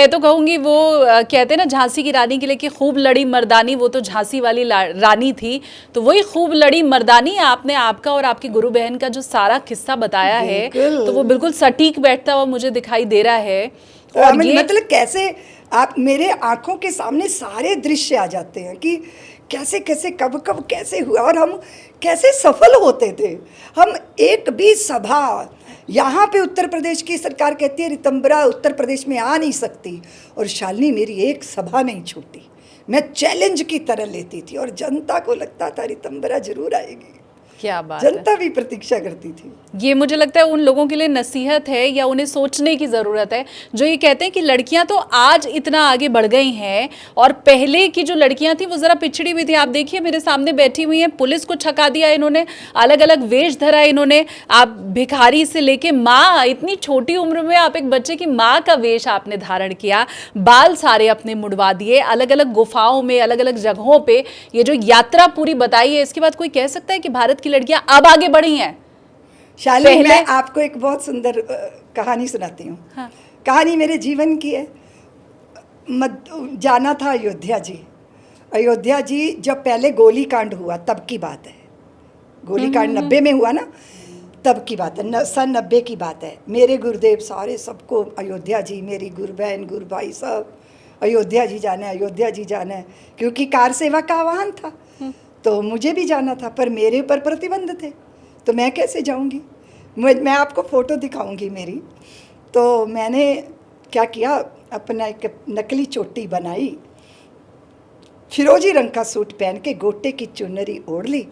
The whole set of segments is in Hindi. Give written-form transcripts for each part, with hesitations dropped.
मैं तो कहूंगी वो कहते हैं ना झांसी की रानी के लिए कि खूब लड़ी मर्दानी, वो तो झांसी वाली रानी थी। तो वही खूब लड़ी मर्दानी आपने आपका और आपकी गुरु बहन का जो सारा किस्सा बताया है तो वो बिल्कुल सटीक बैठता हुआ मुझे दिखाई दे रहा है। और ये मतलब कैसे आप मेरे आंखों के सामने सारे दृश्य आ जाते हैं कि कैसे कैसे कब कब कैसे हुआ और हम कैसे सफल होते थे। हम एक भी सभा यहाँ पे उत्तर प्रदेश की सरकार कहती है रितंबरा उत्तर प्रदेश में आ नहीं सकती, और शालिनी मेरी एक सभा नहीं छूटी। मैं चैलेंज की तरह लेती थी और जनता को लगता था रितंबरा जरूर आएगी। क्या बात जनता भी प्रतीक्षा करती थी। ये मुझे लगता है उन लोगों के लिए नसीहत है या उन्हें सोचने की ज़रूरत है जो ये कहते हैं कि लड़कियां तो आज इतना आगे बढ़ गई हैं और पहले की जो लड़कियां थी वो ज़रा पिछड़ी हुई थी। आप देखिए मेरे सामने बैठी हुई हैं, पुलिस को छका दिया इन्होंने, अलग अलग वेश धरा इन्होंने। आप भिखारी से लेके माँ, इतनी छोटी उम्र में आप एक बच्चे की माँ का वेश आपने धारण किया, बाल सारे अपने मुड़वा दिए, अलग अलग गुफाओं में अलग अलग जगहों पर ये जो यात्रा पूरी बताई है। इसके बाद कोई कह सकता है कि भारत की लड़कियां अब आगे बढ़ी हैं? शालिनी मैं आपको एक बहुत सुंदर कहानी सुनाती हूँ। हाँ। कहानी मेरे जीवन की है। जाना था अयोध्या जी। अयोध्या जी जब पहले गोली कांड हुआ तब की बात है। गोली कांड 90 में हुआ ना, तब की बात है, सन 90 की बात है। मेरे गुरुदेव सारे सबको अयोध्या जी, मेरी गुरु बहन गुरु भाई सब अयोध्या जी जाना है, अयोध्या जी जाना है, क्योंकि कार सेवा का आह्वान था तो मुझे भी जाना था, पर मेरे ऊपर प्रतिबंध थे तो मैं कैसे जाऊंगी। मैं आपको फ़ोटो दिखाऊंगी मेरी। तो मैंने क्या किया, अपना एक नकली चोटी बनाई, फिरोजी रंग का सूट पहन के गोटे की चुनरी ओढ़ ली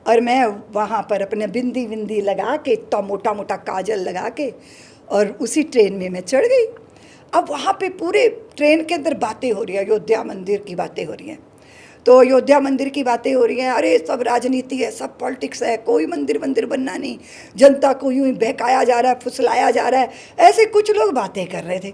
और मैं वहाँ पर अपने बिंदी विंदी लगा के, इतना मोटा मोटा काजल लगा के, और उसी ट्रेन में मैं चढ़ गई। अब वहाँ पे पूरे ट्रेन के अंदर बातें हो रही हैं, अयोध्या मंदिर की बातें हो रही हैं। तो अयोध्या मंदिर की बातें हो रही हैं, अरे सब राजनीति है, सब पॉलिटिक्स है, कोई मंदिर बनना नहीं, जनता को यूं ही बहकाया जा रहा है, फुसलाया जा रहा है, ऐसे कुछ लोग बातें कर रहे थे।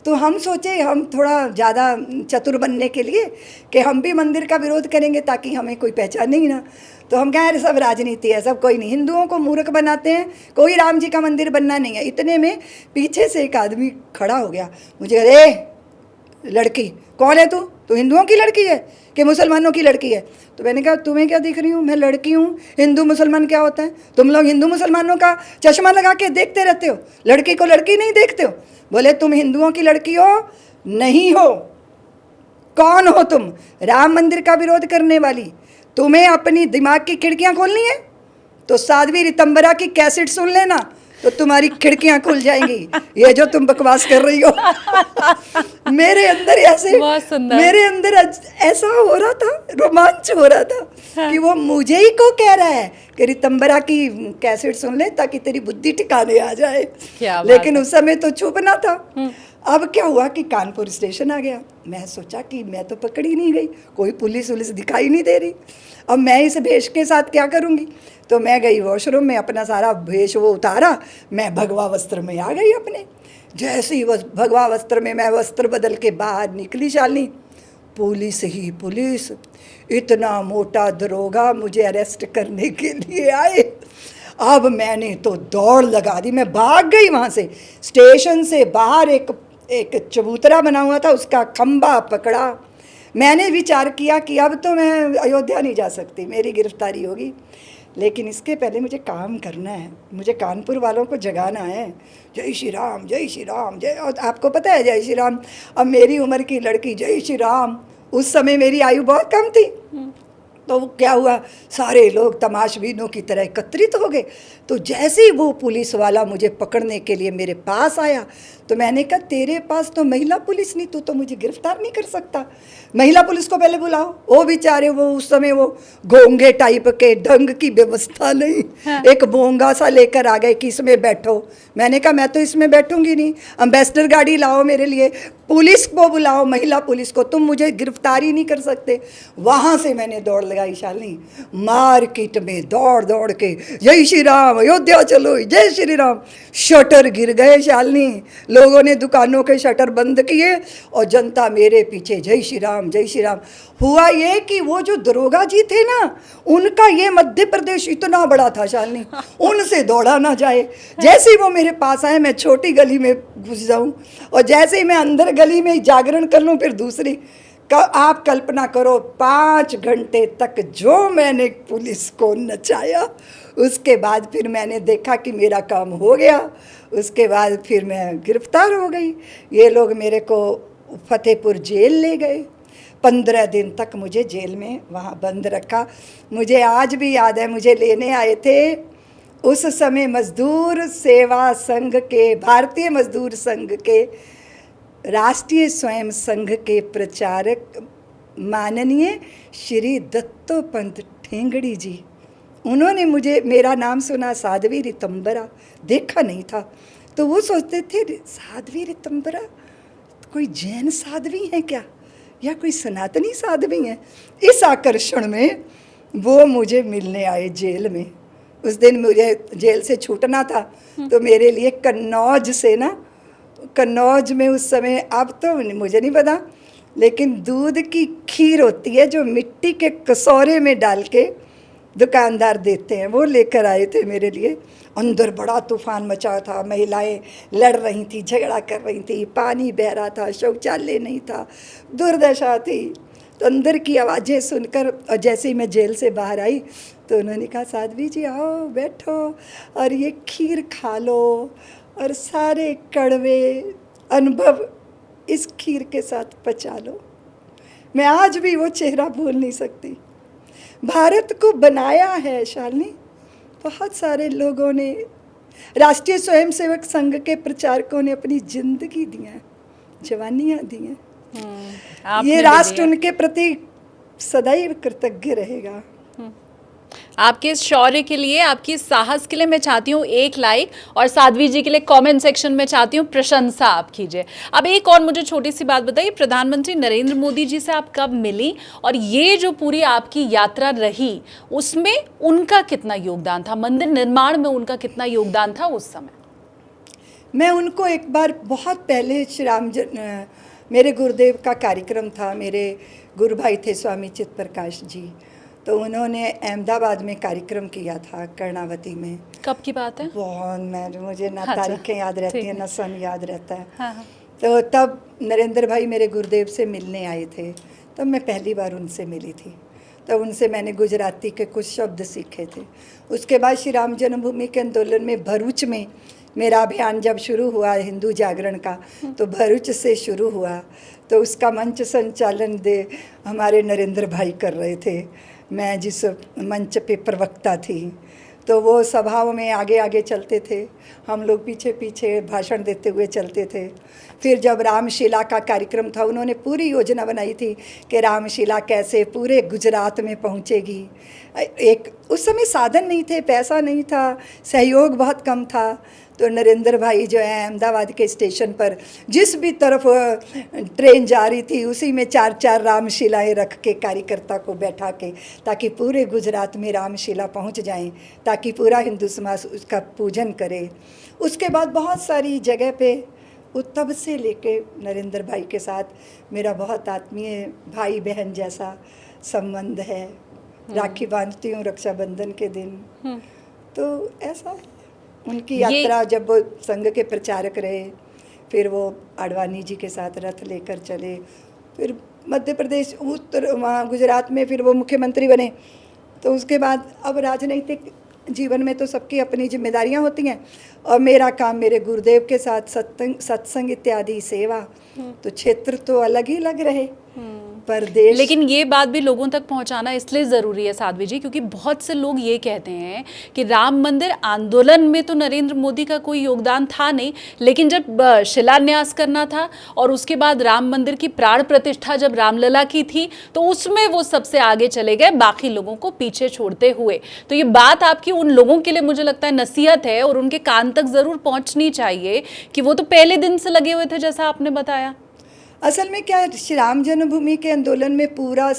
तो हम सोचे हम थोड़ा ज़्यादा चतुर बनने के लिए कि हम भी मंदिर का विरोध करेंगे ताकि हमें कोई पहचाने ही ना। तो हम कहें अरे सब राजनीति है, सब कोई नहीं, हिंदुओं को मूर्ख बनाते हैं, कोई राम जी का मंदिर बनना नहीं है। इतने में पीछे से एक आदमी खड़ा हो गया, मुझे अरे लड़की कौन है तू हिंदुओं की लड़की है कि मुसलमानों की लड़की है? तो मैंने कहा तुम्हें क्या दिख रही हूँ, मैं लड़की हूँ, हिंदू मुसलमान क्या होता है? तुम लोग हिंदू मुसलमानों का चश्मा लगा के देखते रहते हो, लड़की को लड़की नहीं देखते हो। बोले तुम हिंदुओं की लड़की हो? नहीं हो। कौन हो तुम? राम मंदिर का विरोध करने वाली। तुम्हें अपनी दिमाग की खिड़कियाँ खोलनी है तो साध्वी रितंबरा की कैसेट सुन लेना, तो तुम्हारी खिड़कियां खुल जाएंगी। ये जो तुम बकवास कर रही हो मेरे अंदर ऐसा हो रहा था, रोमांच हो रहा था कि वो मुझे ही को कह रहा है कि रितंबरा की कैसेट सुन ले ताकि तेरी बुद्धि ठिकाने आ जाए। लेकिन उस समय तो छुपना था। अब क्या हुआ कि कानपुर स्टेशन आ गया। मैं सोचा कि मैं तो पकड़ी नहीं गई, कोई पुलिस दिखाई नहीं दे रही, अब मैं इस भेष के साथ क्या करूँगी। तो मैं गई वॉशरूम में, अपना सारा भेष वो उतारा, मैं भगवा वस्त्र में आ गई अपने। जैसे ही भगवा वस्त्र में मैं वस्त्र बदल के बाहर निकली शालिनी, पुलिस ही पुलिस, इतना मोटा दरोगा मुझे अरेस्ट करने के लिए आए। अब मैंने तो दौड़ लगा दी, मैं भाग गई वहाँ से। स्टेशन से बाहर एक चबूतरा बना हुआ था, उसका खंबा पकड़ा। मैंने विचार किया कि अब तो मैं अयोध्या नहीं जा सकती, मेरी गिरफ्तारी होगी। लेकिन इसके पहले मुझे काम करना है, मुझे कानपुर वालों को जगाना है। जय श्री राम, जय श्री राम, जय। और आपको पता है जय श्री राम, अब मेरी उम्र की लड़की जय श्री राम, उस समय मेरी आयु बहुत कम थी। तो क्या हुआ, सारे लोग तमाशबीनों की तरह एकत्रित हो गए। तो जैसे ही वो पुलिस वाला मुझे पकड़ने के लिए मेरे पास आया तो मैंने कहा तेरे पास तो महिला पुलिस नहीं, तू तो मुझे गिरफ्तार नहीं कर सकता, महिला पुलिस को पहले बुलाओ। वो बेचारे वो उस समय वो घोंगे टाइप के, ढंग की व्यवस्था नहीं, हाँ। एक बोंगा सा लेकर आ गए कि इसमें बैठो। मैंने कहा मैं तो इसमें बैठूंगी नहीं, एम्बेसडर गाड़ी लाओ मेरे लिए, पुलिस को बुलाओ, महिला पुलिस को, तुम मुझे गिरफ्तारी नहीं कर सकते। वहाँ से मैंने दौड़ लगाई शालिनी, मार्केट में दौड़ दौड़ के जय श्री राम, अयोध्या चलो, जय श्री राम। शटर गिर गए शालिनी, लोगों ने दुकानों के शटर बंद किए और जनता मेरे पीछे जय श्री राम, जय श्री राम। हुआ ये कि वो जो दरोगा जी थे ना, उनका ये मध्य प्रदेश इतना बड़ा था शालिनी, उनसे दौड़ा ना जाए। जैसे ही वो मेरे पास आए, मैं छोटी गली में घुस जाऊं और जैसे ही मैं अंदर गली में जागरण कर लूं, फिर दूसरी आप कल्पना करो 5 घंटे तक जो मैंने पुलिस को नचाया। उसके बाद फिर मैंने देखा कि मेरा काम हो गया। उसके बाद फिर मैं गिरफ्तार हो गई। ये लोग मेरे को फतेहपुर जेल ले गए। 15 दिन तक मुझे जेल में वहाँ बंद रखा। मुझे आज भी याद है, मुझे लेने आए थे उस समय मजदूर सेवा संघ के, भारतीय मजदूर संघ के, राष्ट्रीय स्वयं संघ के प्रचारक माननीय श्री दत्तोपंत ठेंगड़ी जी। उन्होंने मुझे, मेरा नाम सुना साध्वी रितंबरा, देखा नहीं था, तो वो सोचते थे साध्वी रितंबरा कोई जैन साध्वी हैं क्या, या कोई सनातनी साध्वी हैं। इस आकर्षण में वो मुझे मिलने आए जेल में। उस दिन मुझे जेल से छूटना था, तो मेरे लिए कन्नौज से ना, कन्नौज में उस समय, अब तो मुझे नहीं पता, लेकिन दूध की खीर होती है जो मिट्टी के कसौरे में डाल के दुकानदार देते हैं, वो लेकर आए थे मेरे लिए। अंदर बड़ा तूफान मचा था, महिलाएं लड़ रही थी, झगड़ा कर रही थी, पानी बह रहा था, शौचालय नहीं था, दुर्दशा थी। तो अंदर की आवाज़ें सुनकर, और जैसे ही मैं जेल से बाहर आई तो उन्होंने कहा साध्वी जी आओ बैठो और ये खीर खा लो और सारे कड़वे अनुभव इस खीर के साथ पचा लो। मैं आज भी वो चेहरा भूल नहीं सकती। भारत को बनाया है शालिनी बहुत सारे लोगों ने, राष्ट्रीय स्वयंसेवक संघ के प्रचारकों ने अपनी जिंदगी दी है, जवानियाँ दी हैं। ये राष्ट्र उनके प्रति सदैव कृतज्ञ रहेगा। आपके इस शौर्य के लिए, आपकी इस साहस के लिए मैं चाहती हूँ 1 लाइक, और साध्वी जी के लिए कमेंट सेक्शन में चाहती हूँ प्रशंसा आप कीजिए। अब एक और मुझे छोटी सी बात बताइए, प्रधानमंत्री नरेंद्र मोदी जी से आप कब मिली, और ये जो पूरी आपकी यात्रा रही उसमें उनका कितना योगदान था, मंदिर निर्माण में उनका कितना योगदान था उस समय? मैं उनको एक बार बहुत पहले श्री राम मेरे गुरुदेव का कार्यक्रम था, मेरे गुरु भाई थे स्वामी चित्तप्रकाश जी, तो उन्होंने अहमदाबाद में कार्यक्रम किया था कर्णावती में। कब की बात है? बहुत, मुझे ना तारीखें याद रहती हैं ना सन याद रहता है। हाँ। तो तब नरेंद्र भाई मेरे गुरुदेव से मिलने आए थे, तब मैं पहली बार उनसे मिली थी। तब उनसे मैंने गुजराती के कुछ शब्द सीखे थे। उसके बाद श्री राम जन्मभूमि के आंदोलन में भरूच में मेरा अभियान जब शुरू हुआ हिंदू जागरण का, तो भरूच से शुरू हुआ, तो उसका मंच संचालन हमारे नरेंद्र भाई कर रहे थे। मैं जिस मंच पे प्रवक्ता थी, तो वो सभाओं में आगे आगे चलते थे, हम लोग पीछे पीछे भाषण देते हुए चलते थे। फिर जब रामशिला का कार्यक्रम था, उन्होंने पूरी योजना बनाई थी कि रामशिला कैसे पूरे गुजरात में पहुंचेगी। एक उस समय साधन नहीं थे, पैसा नहीं था, सहयोग बहुत कम था, तो नरेंद्र भाई जो है अहमदाबाद के स्टेशन पर जिस भी तरफ ट्रेन जा रही थी उसी में 4-4 रामशिलाएँ रख के कार्यकर्ता को बैठा के, ताकि पूरे गुजरात में रामशिला पहुंच जाएं, ताकि पूरा हिंदू समाज उसका पूजन करे। उसके बाद बहुत सारी जगह पे तब से लेके नरेंद्र भाई के साथ मेरा बहुत आत्मीय भाई बहन जैसा संबंध है। राखी बांधती हूँ रक्षाबंधन के दिन। तो ऐसा है उनकी यात्रा। जब वो संघ के प्रचारक रहे, फिर वो आडवाणी जी के साथ रथ लेकर चले, फिर मध्य प्रदेश वहाँ गुजरात में फिर वो मुख्यमंत्री बने। तो उसके बाद अब राजनीतिक जीवन में तो सबकी अपनी जिम्मेदारियां होती हैं, और मेरा काम मेरे गुरुदेव के साथ सत्संग इत्यादि सेवा, तो क्षेत्र तो अलग ही लग रहे पर देश। लेकिन ये बात भी लोगों तक पहुंचाना इसलिए ज़रूरी है साध्वी जी, क्योंकि बहुत से लोग ये कहते हैं कि राम मंदिर आंदोलन में तो नरेंद्र मोदी का कोई योगदान था नहीं, लेकिन जब शिलान्यास करना था और उसके बाद राम मंदिर की प्राण प्रतिष्ठा जब रामलला की थी, तो उसमें वो सबसे आगे चले गए, बाकी लोगों को पीछे छोड़ते हुए। तो ये बात आपकी उन लोगों के लिए मुझे लगता है नसीहत है, और उनके कान तक ज़रूर पहुँचनी चाहिए कि वो तो पहले दिन से लगे हुए थे, जैसा आपने बताया। असल में क्या है, श्री राम जन्मभूमि के आंदोलन में पूरा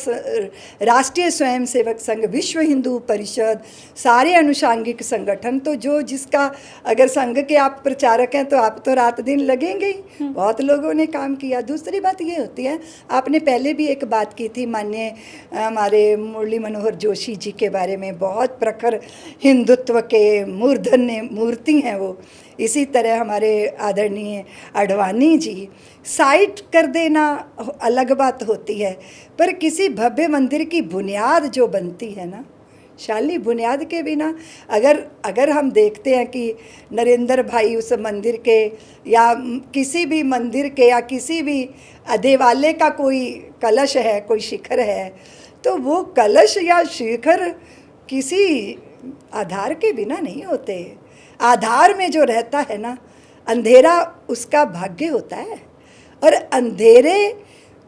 राष्ट्रीय स्वयंसेवक संघ, विश्व हिंदू परिषद, सारे अनुषांगिक संगठन, तो जो जिसका अगर संघ के आप प्रचारक हैं तो आप तो रात दिन लगेंगे ही। बहुत लोगों ने काम किया। दूसरी बात ये होती है, आपने पहले भी एक बात की थी, माननीय हमारे मुरली मनोहर जोशी जी के बारे में, बहुत प्रखर हिंदुत्व के मूर्धन्य मूर्ति हैं वो। इसी तरह हमारे आदरणीय आडवाणी जी, साइट कर देना अलग बात होती है, पर किसी भव्य मंदिर की बुनियाद जो बनती है ना शाली, बुनियाद के बिना अगर हम देखते हैं कि नरेंद्र भाई उस मंदिर के या किसी भी मंदिर के या किसी भी देवालय का कोई कलश है, कोई शिखर है, तो वो कलश या शिखर किसी आधार के बिना नहीं होते। आधार में जो रहता है ना, अंधेरा उसका भाग्य होता है, और अंधेरे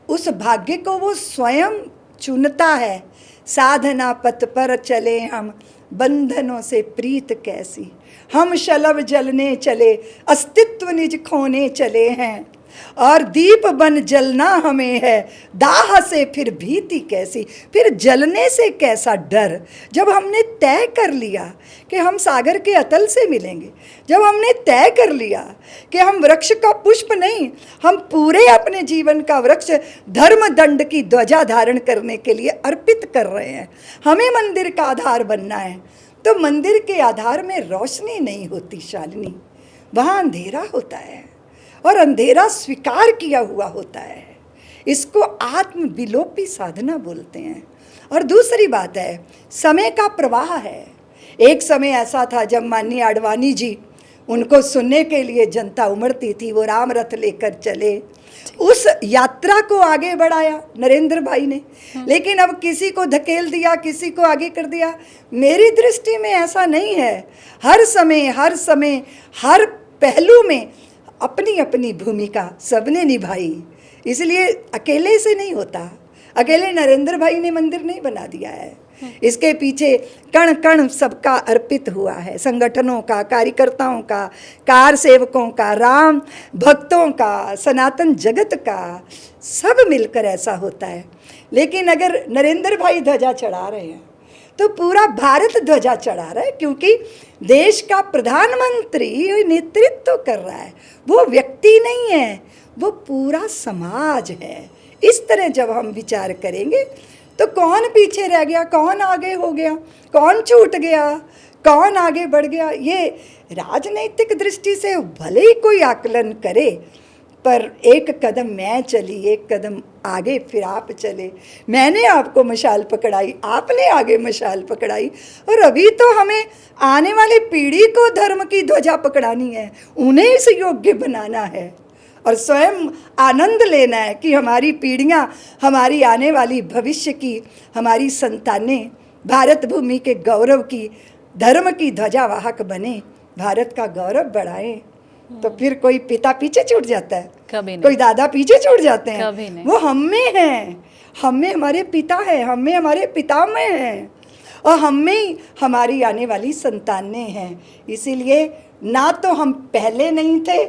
उस भाग्य को वो स्वयं चुनता है। साधना पथ पर चले हम, बंधनों से प्रीत कैसी, हम शलभ जलने चले, अस्तित्व निज खोने चले हैं, और दीप बन जलना हमें है, दाह से फिर भीति कैसी। फिर जलने से कैसा डर, जब हमने तय कर लिया कि हम सागर के अतल से मिलेंगे, जब हमने तय कर लिया कि हम वृक्ष का पुष्प नहीं, हम पूरे अपने जीवन का वृक्ष धर्म दंड की ध्वजा धारण करने के लिए अर्पित कर रहे हैं, हमें मंदिर का आधार बनना है, तो मंदिर के आधार में रोशनी नहीं होती शालिनी, वहाँ अंधेरा होता है, और अंधेरा स्वीकार किया हुआ होता है। इसको आत्म विलोपी साधना बोलते हैं। और दूसरी बात है, समय का प्रवाह है। एक समय ऐसा था जब माननीय आडवाणी जी, उनको सुनने के लिए जनता उमड़ती थी, वो राम रथ लेकर चले, उस यात्रा को आगे बढ़ाया नरेंद्र भाई ने, लेकिन अब किसी को धकेल दिया, किसी को आगे कर दिया। मेरी दृष्टि में ऐसा नहीं है। हर समय हर पहलू में अपनी अपनी भूमिका सबने निभाई, इसलिए अकेले से नहीं होता। अकेले नरेंद्र भाई ने मंदिर नहीं बना दिया है, इसके पीछे कण कण सबका अर्पित हुआ है, संगठनों का, कार्यकर्ताओं का, कार सेवकों का, राम भक्तों का, सनातन जगत का, सब मिलकर ऐसा होता है। लेकिन अगर नरेंद्र भाई ध्वजा चढ़ा रहे हैं तो पूरा भारत ध्वजा चढ़ा रहा है, क्योंकि देश का प्रधानमंत्री नेतृत्व कर रहा है। वो व्यक्ति नहीं है, वो पूरा समाज है। इस तरह जब हम विचार करेंगे तो कौन पीछे रह गया, कौन आगे हो गया, कौन छूट गया, कौन आगे बढ़ गया, ये राजनीतिक दृष्टि से भले ही कोई आकलन करे, पर एक कदम मैं चली, एक कदम आगे फिर आप चले, मैंने आपको मशाल पकड़ाई, आपने आगे मशाल पकड़ाई, और अभी तो हमें आने वाली पीढ़ी को धर्म की ध्वजा पकड़ानी है, उन्हें इस योग्य बनाना है, और स्वयं आनंद लेना है कि हमारी पीढ़ियाँ, हमारी आने वाली भविष्य की, हमारी संतानें भारत भूमि के गौरव की, धर्म की ध्वजावाहक बने, भारत का गौरव बढ़ाएं। तो फिर कोई पिता पीछे छूट जाता है, कभी नहीं। कोई दादा पीछे छूट जाते हैं, कभी नहीं। वो हम में हैं, हम में हमारे पिता हैं, हम में हमारे पितामह हैं, और हम में हमारी आने वाली संतानें हैं। इसीलिए ना तो हम पहले नहीं थे,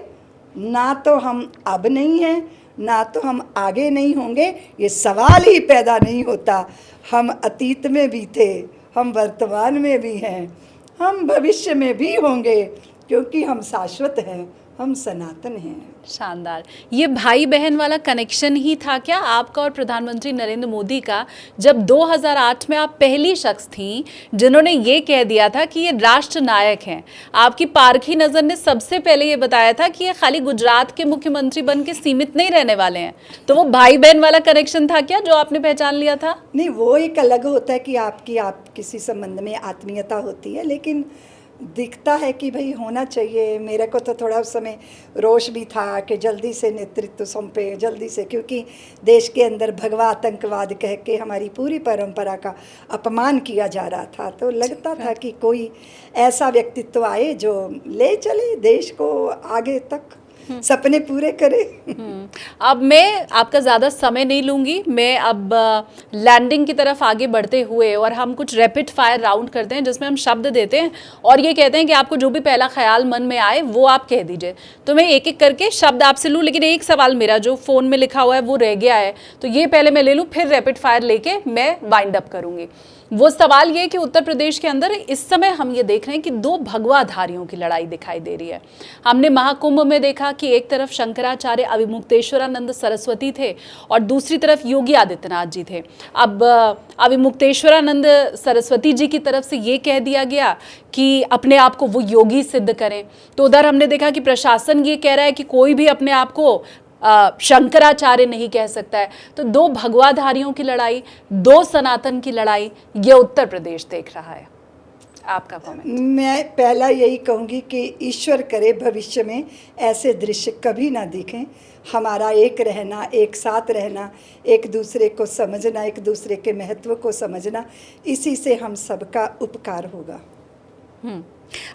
ना तो हम अब नहीं हैं, ना तो हम आगे नहीं होंगे, ये सवाल ही पैदा नहीं होता। हम अतीत में भी थे, हम वर्तमान में भी हैं, हम भविष्य में भी होंगे, क्योंकि हम शाश्वत हैं, हम सनातन हैं। शानदार। ये भाई बहन वाला कनेक्शन ही था क्या आपका और प्रधानमंत्री नरेंद्र मोदी का, जब 2008 में आप पहली शख्स थी जिन्होंने ये कह दिया था कि ये राष्ट्र नायक हैं। आपकी पारखी नज़र ने सबसे पहले ये बताया था कि ये खाली गुजरात के मुख्यमंत्री बन के सीमित नहीं रहने वाले हैं। तो वो भाई बहन वाला कनेक्शन था क्या जो आपने पहचान लिया था? नहीं, वो एक अलग होता है कि आप किसी संबंध में आत्मीयता होती है, लेकिन दिखता है कि भाई होना चाहिए। मेरे को तो थोड़ा उस समय रोष भी था कि जल्दी से नेतृत्व सौंपे, जल्दी से, क्योंकि देश के अंदर भगवा आतंकवाद कह के हमारी पूरी परंपरा का अपमान किया जा रहा था। तो लगता था कि कोई ऐसा व्यक्तित्व आए जो ले चले देश को आगे तक। सपने पूरे करे। अब मैं आपका ज़्यादा समय नहीं लूँगी, मैं अब लैंडिंग की तरफ आगे बढ़ते हुए और हम कुछ रैपिड फायर राउंड करते हैं जिसमें हम शब्द देते हैं और ये कहते हैं कि आपको जो भी पहला ख्याल मन में आए वो आप कह दीजिए। तो मैं एक एक करके शब्द आपसे लूँ, लेकिन एक सवाल मेरा जो फ़ोन में लिखा हुआ है वो रह गया है, तो ये पहले मैं ले लूँ, फिर रैपिड फायर लेके मैं वाइंड अप करूँगी। वो सवाल ये कि उत्तर प्रदेश के अंदर इस समय हम ये देख रहे हैं कि दो भगवाधारियों की लड़ाई दिखाई दे रही है। हमने महाकुंभ में देखा कि एक तरफ शंकराचार्य अविमुक्तेश्वरानंद सरस्वती थे और दूसरी तरफ योगी आदित्यनाथ जी थे। अब अविमुक्तेश्वरानंद सरस्वती जी की तरफ से ये कह दिया गया कि अपने आप को वो योगी सिद्ध करें, तो उधर हमने देखा कि प्रशासन ये कह रहा है कि कोई भी अपने आप को शंकराचार्य नहीं कह सकता है। तो दो भगवाधारियों की लड़ाई, दो सनातन की लड़ाई, ये उत्तर प्रदेश देख रहा है। आपका कमेंट? मैं पहला यही कहूँगी कि ईश्वर करे भविष्य में ऐसे दृश्य कभी ना दिखें। हमारा एक रहना, एक साथ रहना, एक दूसरे को समझना, एक दूसरे के महत्व को समझना, इसी से हम सबका उपकार होगा।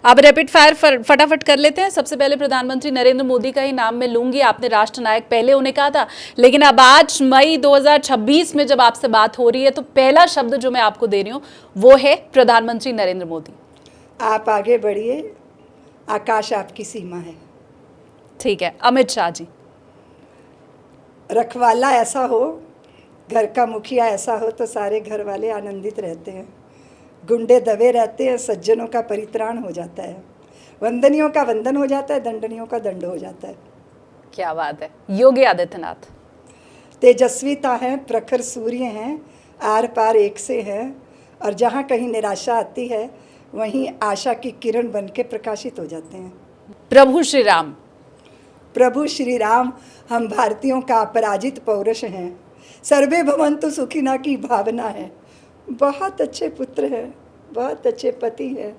अब रैपिड फायर फटाफट कर लेते हैं। सबसे पहले प्रधानमंत्री नरेंद्र मोदी का ही नाम मैं लूंगी। आपने राष्ट्र नायक पहले उन्हें कहा था, लेकिन अब आज मई 2026 में जब आपसे बात हो रही है तो पहला शब्द जो मैं आपको दे रही हूं वो है प्रधानमंत्री नरेंद्र मोदी। आप आगे बढ़िए, आकाश आपकी सीमा है। ठीक है। अमित शाह जी। रखवाला ऐसा हो, घर का मुखिया ऐसा हो तो सारे घर वाले आनंदित रहते हैं। गुंडे दबे रहते हैं, सज्जनों का परित्राण हो जाता है, वंदनियों का वंदन हो जाता है, दंडनियों का दंड हो जाता है। क्या बात है। योगी आदित्यनाथ। तेजस्विता है, प्रखर सूर्य हैं, आर पार एक से हैं, और जहाँ कहीं निराशा आती है वहीं आशा की किरण बन के प्रकाशित हो जाते हैं। प्रभु श्री राम। प्रभु श्री राम हम भारतीयों का अपराजित पौरुष हैं। सर्वे भवन्तु सुखिना की भावना है। बहुत अच्छे पुत्र हैं, बहुत अच्छे पति हैं,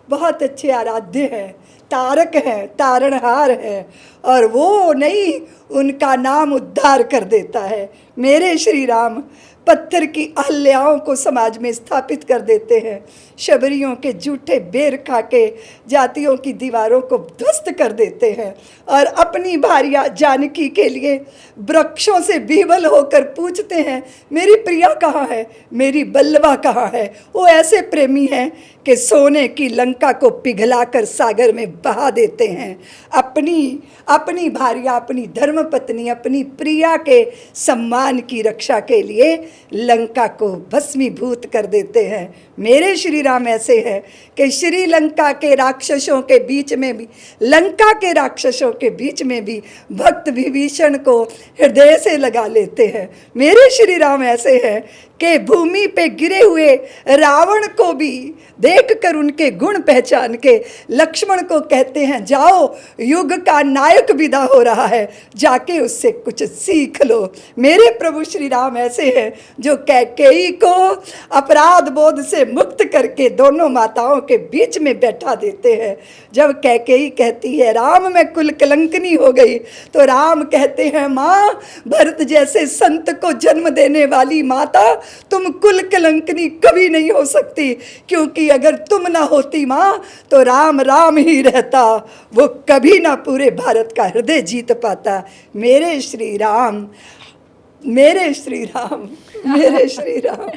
बहुत अच्छे आराध्य हैं, तारक हैं, तारणहार हैं, और वो नहीं, उनका नाम उद्धार कर देता है। मेरे श्री राम पत्थर की अहल्याओं को समाज में स्थापित कर देते हैं, शबरियों के झूठे बेर खा के जातियों की दीवारों को ध्वस्त कर देते हैं, और अपनी भार्या जानकी के लिए वृक्षों से विह्वल होकर पूछते हैं, मेरी प्रिया कहाँ है, मेरी बल्लवा कहाँ है। वो ऐसे प्रेमी हैं कि सोने की लंका को पिघलाकर सागर में बहा देते हैं। अपनी भार्या, अपनी धर्मपत्नी, अपनी प्रिया के सम्मान की रक्षा के लिए लंका को भस्मीभूत कर देते हैं। मेरे श्री राम ऐसे हैं कि श्रीलंका के राक्षसों के बीच में भी, लंका के राक्षसों के बीच में भी भक्त विभीषण को हृदय से लगा लेते हैं। मेरे श्री राम ऐसे हैं कि भूमि पे गिरे हुए रावण को भी देखकर उनके गुण पहचान के लक्ष्मण को कहते हैं, जाओ युग का नायक विदा हो रहा है, जाके उससे कुछ सीख लो। मेरे प्रभु श्री राम ऐसे हैं जो कैकेयी को अपराध बोध से मुक्त करके दोनों माताओं के बीच में बैठा देते हैं। जब कैकेयी कहती है, राम मैं कुल कलंकनी हो गई, तो राम कहते हैं, माँ भरत जैसे संत को जन्म देने वाली माता, तुम कुल कलंकनी कभी नहीं हो सकती, क्योंकि अगर तुम ना होती माँ तो राम राम ही रहता, वो कभी ना पूरे भारत का हृदय जीत पाता। मेरे श्री राम, मेरे श्री राम, मेरे श्री राम।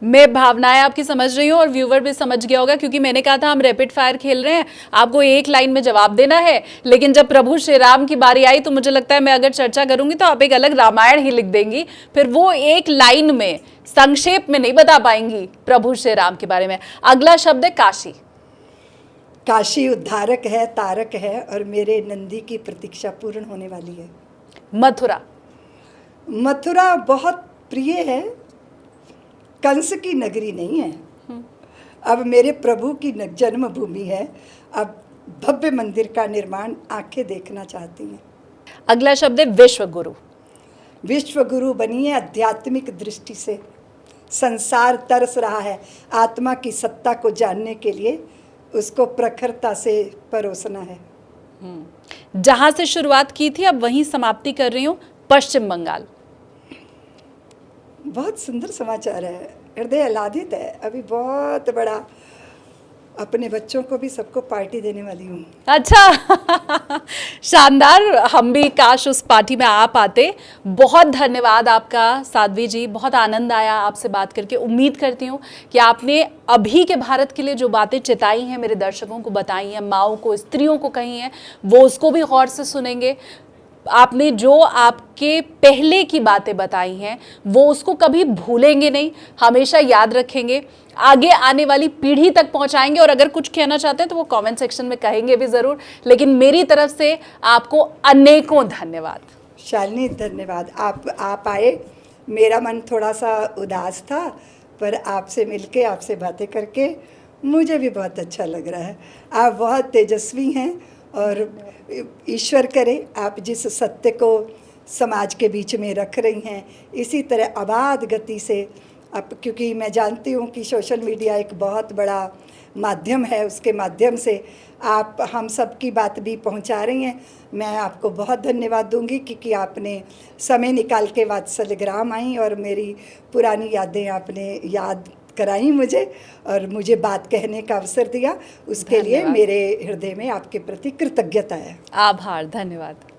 मैं भावनाएं आपकी समझ रही हूँ और व्यूवर भी समझ गया होगा, क्योंकि मैंने कहा था हम रैपिड फायर खेल रहे हैं, आपको एक लाइन में जवाब देना है, लेकिन जब प्रभु श्री राम की बारी आई तो मुझे लगता है मैं अगर चर्चा करूंगी तो आप एक अलग रामायण ही लिख देंगी, फिर वो एक लाइन में संक्षेप में नहीं बता पाएंगी प्रभु श्री राम के बारे में। अगला शब्द है काशी। काशी उद्धारक है, तारक है, और मेरे नंदी की प्रतीक्षा पूर्ण होने वाली है। मथुरा। मथुरा बहुत प्रिय है, कंस की नगरी नहीं है, अब मेरे प्रभु की जन्मभूमि है। अब भव्य मंदिर का निर्माण आंखें देखना चाहती हैं। अगला शब्द है विश्वगुरु। विश्वगुरु बनिए आध्यात्मिक दृष्टि से। संसार तरस रहा है आत्मा की सत्ता को जानने के लिए, उसको प्रखरता से परोसना है। जहां से शुरुआत की थी अब वहीं समाप्ति कर रही हूं, पश्चिम बंगाल। बहुत सुंदर समाचार है, हृदय आह्लादित है। अभी बहुत बड़ा अपने बच्चों को भी सबको पार्टी देने वाली हूँ। अच्छा शानदार, हम भी काश उस पार्टी में आ पाते। बहुत धन्यवाद आपका साध्वी जी, बहुत आनंद आया आपसे बात करके। उम्मीद करती हूँ कि आपने अभी के भारत के लिए जो बातें चिताई हैं, मेरे दर्शकों को बताई हैं, माओं को, स्त्रियों को कही हैं, वो उसको भी गौर से सुनेंगे। आपने जो आपके पहले की बातें बताई हैं वो उसको कभी भूलेंगे नहीं, हमेशा याद रखेंगे, आगे आने वाली पीढ़ी तक पहुंचाएंगे। और अगर कुछ कहना चाहते हैं तो वो कमेंट सेक्शन में कहेंगे भी ज़रूर। लेकिन मेरी तरफ से आपको अनेकों धन्यवाद। शालिनी धन्यवाद, आप आए। मेरा मन थोड़ा सा उदास था, पर आपसे मिलके, आपसे बातें करके मुझे भी बहुत अच्छा लग रहा है। आप बहुत तेजस्वी हैं और ईश्वर करे आप जिस सत्य को समाज के बीच में रख रही हैं, इसी तरह अबाध गति से आप, क्योंकि मैं जानती हूँ कि सोशल मीडिया एक बहुत बड़ा माध्यम है, उसके माध्यम से आप हम सब की बात भी पहुँचा रही हैं। मैं आपको बहुत धन्यवाद दूंगी क्योंकि आपने समय निकाल के वात्सल्यग्राम आई और मेरी पुरानी यादें आपने याद कराई मुझे और मुझे बात कहने का अवसर दिया। उसके लिए मेरे हृदय में आपके प्रति कृतज्ञता है। आभार, धन्यवाद।